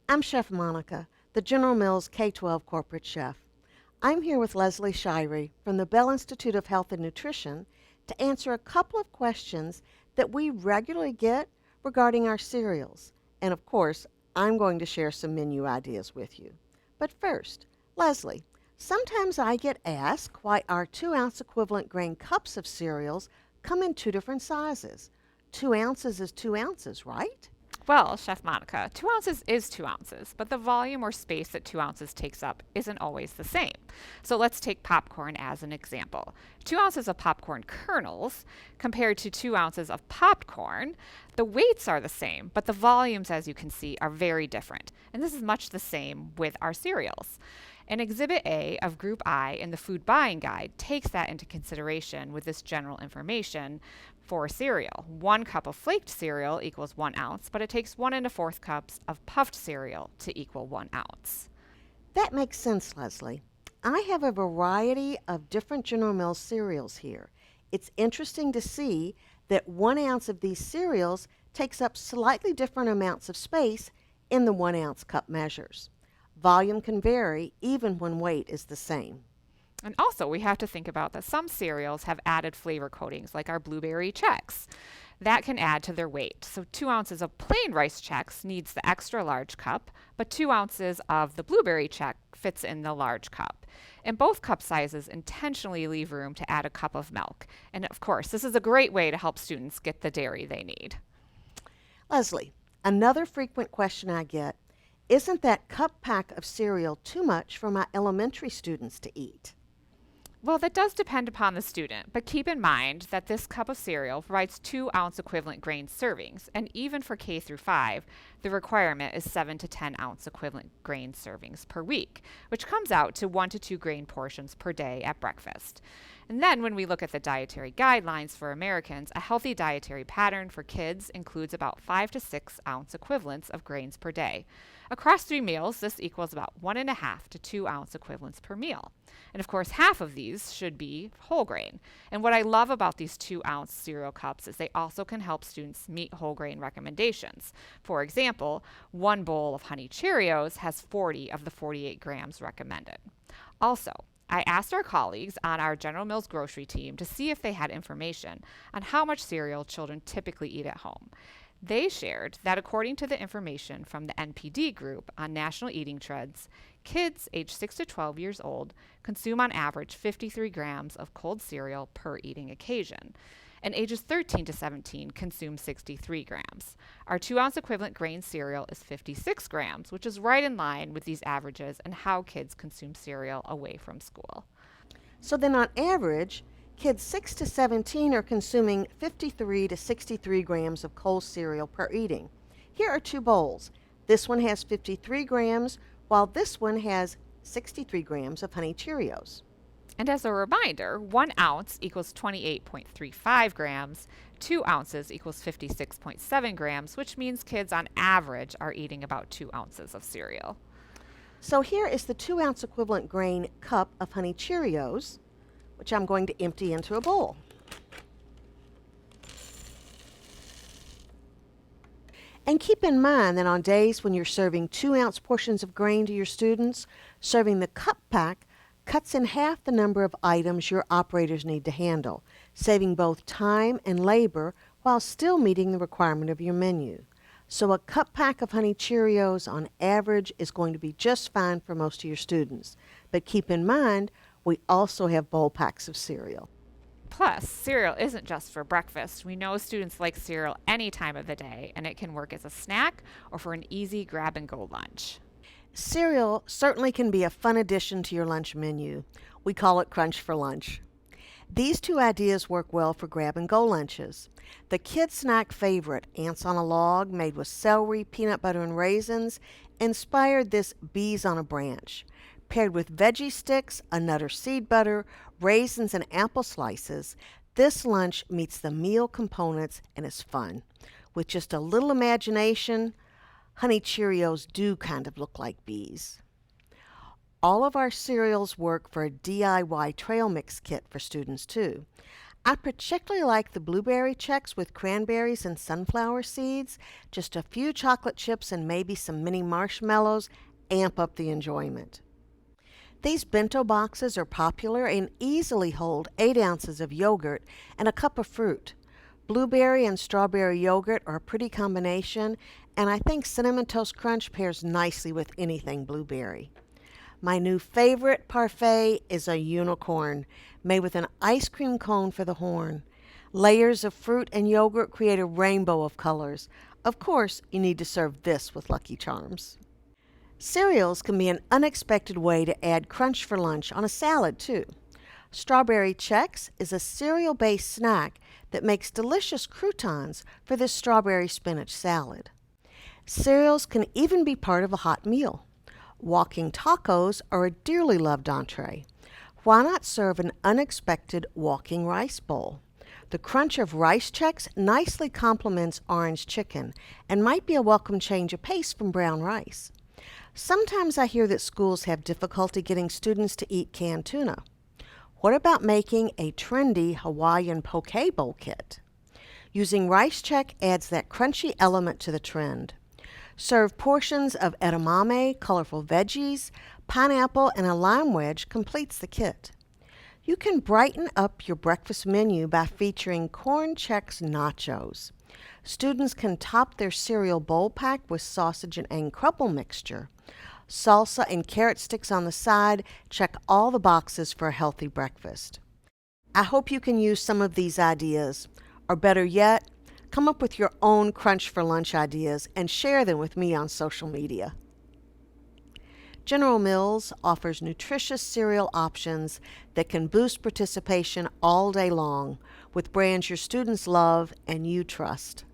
I'm Chef Monica, the General Mills K-12 corporate chef. I'm here with Leslie Shirey from the Bell Institute of Health and Nutrition to answer a couple of questions that we regularly get regarding our cereals. And of course, I'm going to share some menu ideas with you. But first, Leslie, sometimes I get asked why our 2-ounce equivalent grain cups of cereals come in two different sizes. 2 ounces is 2 ounces, right? Well, Chef Monica, 2 ounces is 2 ounces, but the volume or space that 2 ounces takes up isn't always the same. So let's take popcorn as an example. 2 ounces of popcorn kernels compared to 2 ounces of popped corn, the weights are the same, but the volumes, as you can see, are very different. And this is much the same with our cereals. And Exhibit A of Group I in the Food Buying Guide takes that into consideration with this general information for cereal. 1 cup of flaked cereal equals 1 ounce, but it takes 1 1/4 cups of puffed cereal to equal 1 ounce. That makes sense, Leslie. I have a variety of different General Mills cereals here. It's interesting to see that 1 ounce of these cereals takes up slightly different amounts of space in the 1 ounce cup measures. Volume can vary even when weight is the same. And also, we have to think about that some cereals have added flavor coatings, like our blueberry Chex. That can add to their weight. So 2 ounces of plain rice Chex needs the extra large cup, but 2 ounces of the blueberry Chex fits in the large cup. And both cup sizes intentionally leave room to add a cup of milk. And of course, this is a great way to help students get the dairy they need. Leslie, another frequent question I get, isn't that cup pack of cereal too much for my elementary students to eat? Well, that does depend upon the student, but keep in mind that this cup of cereal provides 2 ounce equivalent grain servings, and even for K through 5, the requirement is 7 to 10 ounce equivalent grain servings per week, which comes out to 1 to 2 grain portions per day at breakfast. And then when we look at the dietary guidelines for Americans, a healthy dietary pattern for kids includes about 5 to 6 ounce equivalents of grains per day. Across 3 meals, this equals about 1 1/2 to 2 ounce equivalents per meal. And of course, half of these should be whole grain. And what I love about these 2 ounce cereal cups is they also can help students meet whole grain recommendations. For example, 1 bowl of Honey Cheerios has 40 of the 48 grams recommended. Also, I asked our colleagues on our General Mills grocery team to see if they had information on how much cereal children typically eat at home. They shared that according to the information from the NPD group on National Eating Trends, kids aged 6 to 12 years old consume on average 53 grams of cold cereal per eating occasion, and ages 13 to 17 consume 63 grams. Our 2 ounce equivalent grain cereal is 56 grams, which is right in line with these averages and how kids consume cereal away from school. So then on average, kids 6 to 17 are consuming 53 to 63 grams of cold cereal per eating. Here are 2 bowls. This one has 53 grams, while this one has 63 grams of Honey Cheerios. And as a reminder, 1 ounce equals 28.35 grams, 2 ounces equals 56.7 grams, which means kids on average are eating about 2 ounces of cereal. So here is the 2 ounce equivalent grain cup of Honey Cheerios, which I'm going to empty into a bowl. And keep in mind that on days when you're serving 2 ounce portions of grain to your students, serving the cup pack cuts in half the number of items your operators need to handle, saving both time and labor while still meeting the requirement of your menu. So a cup pack of Honey Cheerios on average is going to be just fine for most of your students. But keep in mind, we also have bowl packs of cereal. Plus, cereal isn't just for breakfast. We know students like cereal any time of the day, and it can work as a snack or for an easy grab and go lunch. Cereal certainly can be a fun addition to your lunch menu. We call it Crunch for Lunch. These two ideas work well for grab and go lunches. The kids' snack favorite, Ants on a Log, made with celery, peanut butter, and raisins, inspired this Bees on a Branch. Paired with veggie sticks, a nut or seed butter, raisins, and apple slices, this lunch meets the meal components and is fun. With just a little imagination, Honey Cheerios do kind of look like bees. All of our cereals work for a DIY trail mix kit for students too. I particularly like the blueberry checks with cranberries and sunflower seeds. Just a few chocolate chips and maybe some mini marshmallows amp up the enjoyment. These bento boxes are popular and easily hold 8 ounces of yogurt and a cup of fruit. Blueberry and strawberry yogurt are a pretty combination, and I think Cinnamon Toast Crunch pairs nicely with anything blueberry. My new favorite parfait is a unicorn, made with an ice cream cone for the horn. Layers of fruit and yogurt create a rainbow of colors. Of course, you need to serve this with Lucky Charms. Cereals can be an unexpected way to add crunch for lunch on a salad, too. Strawberry Chex is a cereal-based snack that makes delicious croutons for this strawberry spinach salad. Cereals can even be part of a hot meal. Walking tacos are a dearly loved entree. Why not serve an unexpected walking rice bowl? The crunch of rice Chex nicely complements orange chicken and might be a welcome change of pace from brown rice. Sometimes I hear that schools have difficulty getting students to eat canned tuna. What about making a trendy Hawaiian poke bowl kit? Using rice Chex adds that crunchy element to the trend. Serve portions of edamame, colorful veggies, pineapple, and a lime wedge completes the kit. You can brighten up your breakfast menu by featuring Corn Chex nachos. Students can top their cereal bowl pack with sausage and egg crumble mixture. Salsa and carrot sticks on the side check all the boxes for a healthy breakfast. I hope you can use some of these ideas, or better yet, come up with your own crunch for lunch ideas and share them with me on social media. General Mills offers nutritious cereal options that can boost participation all day long with brands your students love and you trust.